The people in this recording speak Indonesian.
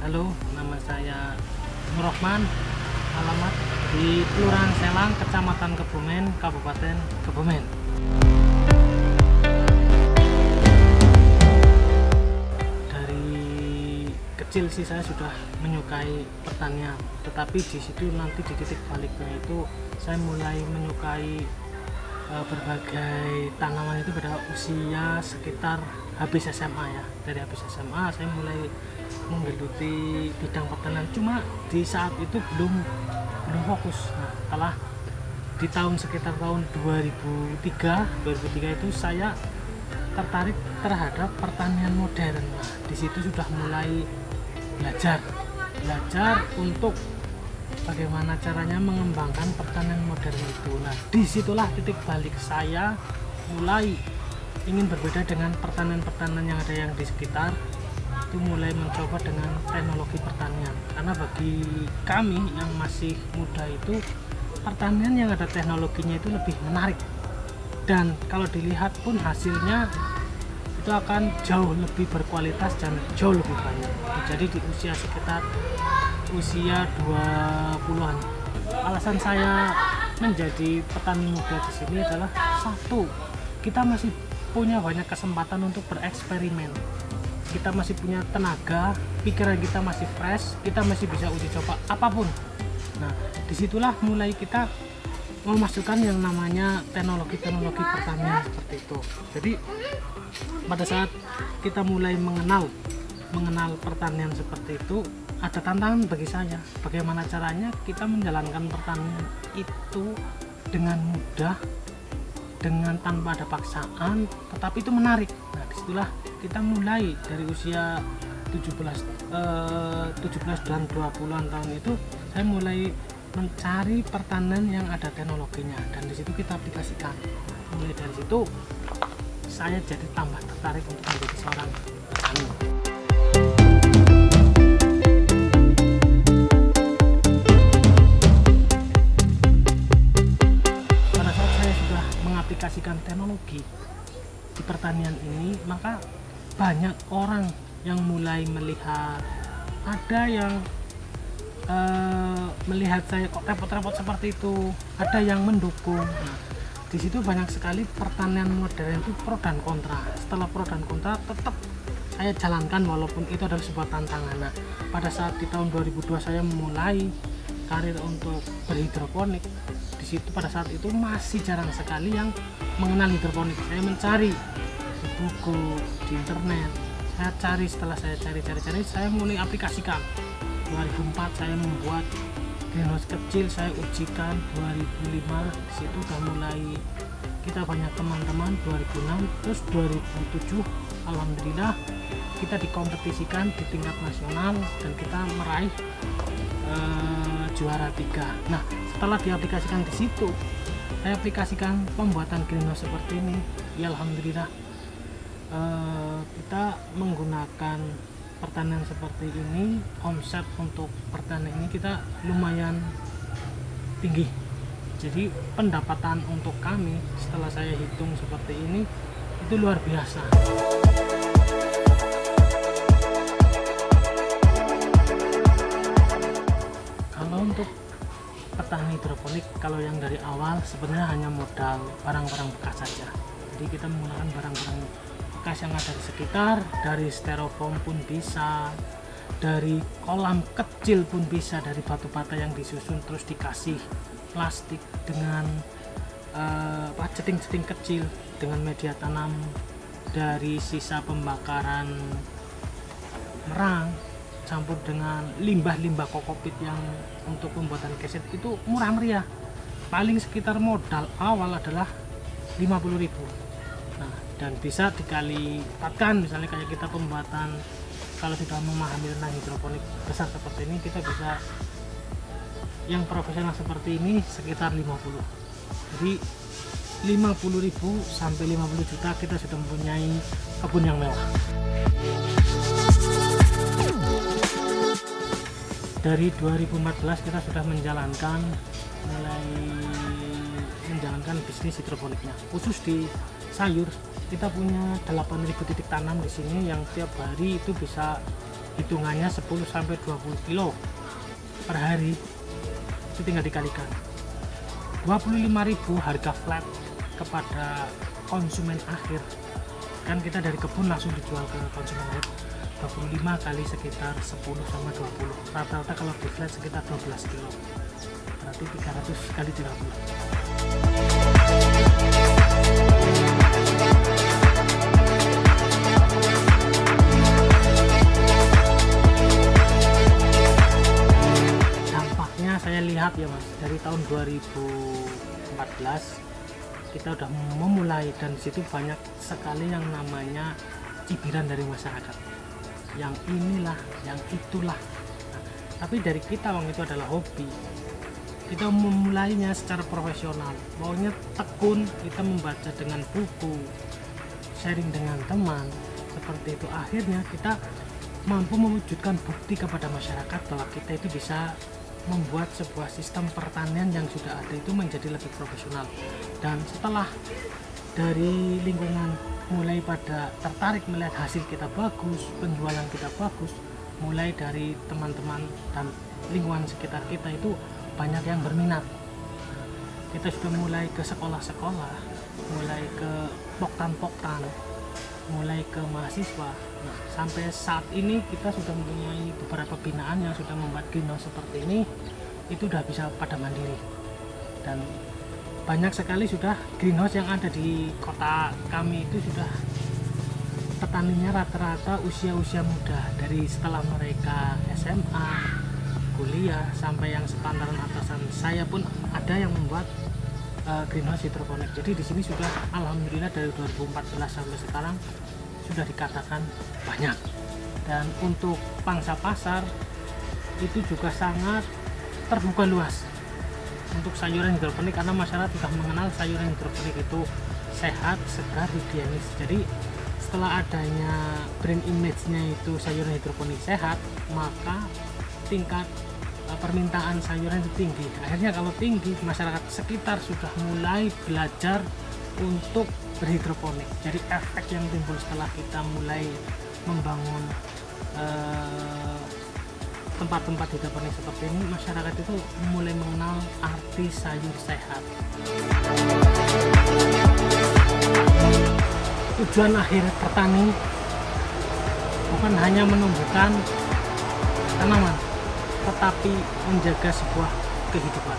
Halo, nama saya Nur Rahman, alamat di Kelurahan Selang, Kecamatan Kebumen, Kabupaten Kebumen. Dari kecil sih saya sudah menyukai pertanian, tetapi di situ nanti di titik baliknya itu saya mulai menyukai berbagai tanaman itu pada usia sekitar habis SMA ya. Dari habis SMA saya mulai menggeluti bidang pertanian, cuma di saat itu belum fokus. Nah, setelah di sekitar tahun 2003 itu saya tertarik terhadap pertanian modern. Nah, di situ sudah mulai belajar untuk bagaimana caranya mengembangkan pertanian modern itu. Nah, disitulah titik balik saya mulai ingin berbeda dengan pertanian-pertanian yang ada yang di sekitar. Itu mulai mencoba dengan teknologi pertanian, karena bagi kami yang masih muda itu pertanian yang ada teknologinya itu lebih menarik, dan kalau dilihat pun hasilnya itu akan jauh lebih berkualitas dan jauh lebih banyak. Jadi di usia sekitar usia 20-an, alasan saya menjadi petani muda di sini adalah satu, kita masih punya banyak kesempatan untuk bereksperimen. Kita masih punya tenaga, pikiran kita masih fresh, kita masih bisa uji coba apapun. Nah, disitulah mulai kita memasukkan yang namanya teknologi pertanian seperti itu. Jadi pada saat kita mulai mengenal pertanian seperti itu, ada tantangan bagi saya. Bagaimana caranya kita menjalankan pertanian itu dengan mudah, dengan tanpa ada paksaan, tetapi itu menarik. Nah, disitulah kita mulai dari usia 17 dan 20-an tahun itu saya mulai mencari pertanian yang ada teknologinya, dan disitu kita aplikasikan. Mulai dari situ saya jadi tambah tertarik untuk menjadi seorang petani. Pada saat saya sudah mengaplikasikan teknologi di pertanian ini, maka banyak orang yang mulai melihat, ada yang melihat saya kok repot-repot seperti itu, ada yang mendukung. Nah, di situ banyak sekali pertanian modern itu pro dan kontra. Setelah pro dan kontra, tetap saya jalankan walaupun itu adalah sebuah tantangan. Nah, pada saat di tahun 2002 saya memulai karir untuk berhidroponik. Di situ pada saat itu masih jarang sekali yang mengenal hidroponik. Saya mencari di buku, di internet, saya cari. Setelah saya cari, saya mulai aplikasikan. 2004 saya membuat greenhouse kecil, saya ujikan. 2005 di situ udah mulai kita banyak teman-teman. 2006, terus 2007 alhamdulillah kita dikompetisikan di tingkat nasional dan kita meraih juara 3. Nah, setelah diaplikasikan di situ, saya aplikasikan pembuatan greenhouse seperti ini. Ya alhamdulillah, kita menggunakan pertanian seperti ini, omset untuk pertanian ini kita lumayan tinggi. Jadi pendapatan untuk kami setelah saya hitung seperti ini itu luar biasa. Kalau untuk petani hidroponik, kalau yang dari awal sebenarnya hanya modal barang-barang bekas saja. Jadi kita menggunakan barang-barang bekas yang ada di sekitar, dari styrofoam pun bisa, dari kolam kecil pun bisa, dari batu bata yang disusun terus dikasih plastik dengan ceting-ceting kecil, dengan media tanam dari sisa pembakaran merang, campur dengan limbah-limbah kokopit yang untuk pembuatan keset, itu murah meriah. Paling sekitar modal awal adalah 50.000. Nah, dan bisa dikalikan, misalnya kayak kita pembuatan, kalau sudah memahami tentang hidroponik besar seperti ini, kita bisa yang profesional seperti ini sekitar 50. Jadi 50.000 sampai 50 juta kita sudah mempunyai kebun yang mewah. Dari 2014 kita sudah mulai menjalankan bisnis hidroponiknya. Khusus di sayur, kita punya 8.000 titik tanam di sini yang tiap hari itu bisa hitungannya 10-20 kilo per hari, itu tinggal dikalikan 25.000 harga flat kepada konsumen akhir, kan kita dari kebun langsung dijual ke konsumen akhir. 25 kali sekitar 10-20, rata-rata kalau di flat sekitar 12 kilo, berarti 300 kali 30. Saya lihat ya Mas, dari tahun 2014 kita udah memulai, dan disitu banyak sekali yang namanya cibiran dari masyarakat, yang inilah, yang itulah. Nah, tapi dari kita waktu itu adalah hobi, kita memulainya secara profesional, maunya tekun, kita membaca dengan buku, sharing dengan teman, seperti itu. Akhirnya kita mampu mewujudkan bukti kepada masyarakat bahwa kita itu bisa membuat sebuah sistem pertanian yang sudah ada itu menjadi lebih profesional. Dan setelah dari lingkungan mulai pada tertarik melihat hasil kita bagus, penjualan kita bagus, mulai dari teman-teman dan lingkungan sekitar kita itu banyak yang berminat. Kita sudah mulai ke sekolah-sekolah, mulai ke poktan-poktan, mulai ke mahasiswa. Nah, sampai saat ini kita sudah mempunyai beberapa binaan yang sudah membuat greenhouse seperti ini, itu udah bisa pada mandiri, dan banyak sekali sudah greenhouse yang ada di kota kami itu sudah petaninya rata-rata usia-usia muda, dari setelah mereka SMA, kuliah, sampai yang sepantaran atasan saya pun ada yang membuat greenhouse hidroponik. Jadi di sini sudah alhamdulillah dari 2014 sampai sekarang sudah dikatakan banyak. Dan untuk pangsa pasar itu juga sangat terbuka luas untuk sayuran hidroponik, karena masyarakat sudah mengenal sayuran hidroponik itu sehat, segar, higienis. Jadi setelah adanya brand image-nya itu sayuran hidroponik sehat, maka tingkat permintaan sayuran itu tinggi. Akhirnya kalau tinggi, masyarakat sekitar sudah mulai belajar untuk berhidroponik. Jadi efek yang timbul setelah kita mulai membangun tempat-tempat hidroponik seperti ini, masyarakat itu mulai mengenal arti sayur sehat. Tujuan akhir petani bukan hanya menumbuhkan tanaman, tetapi menjaga sebuah kehidupan.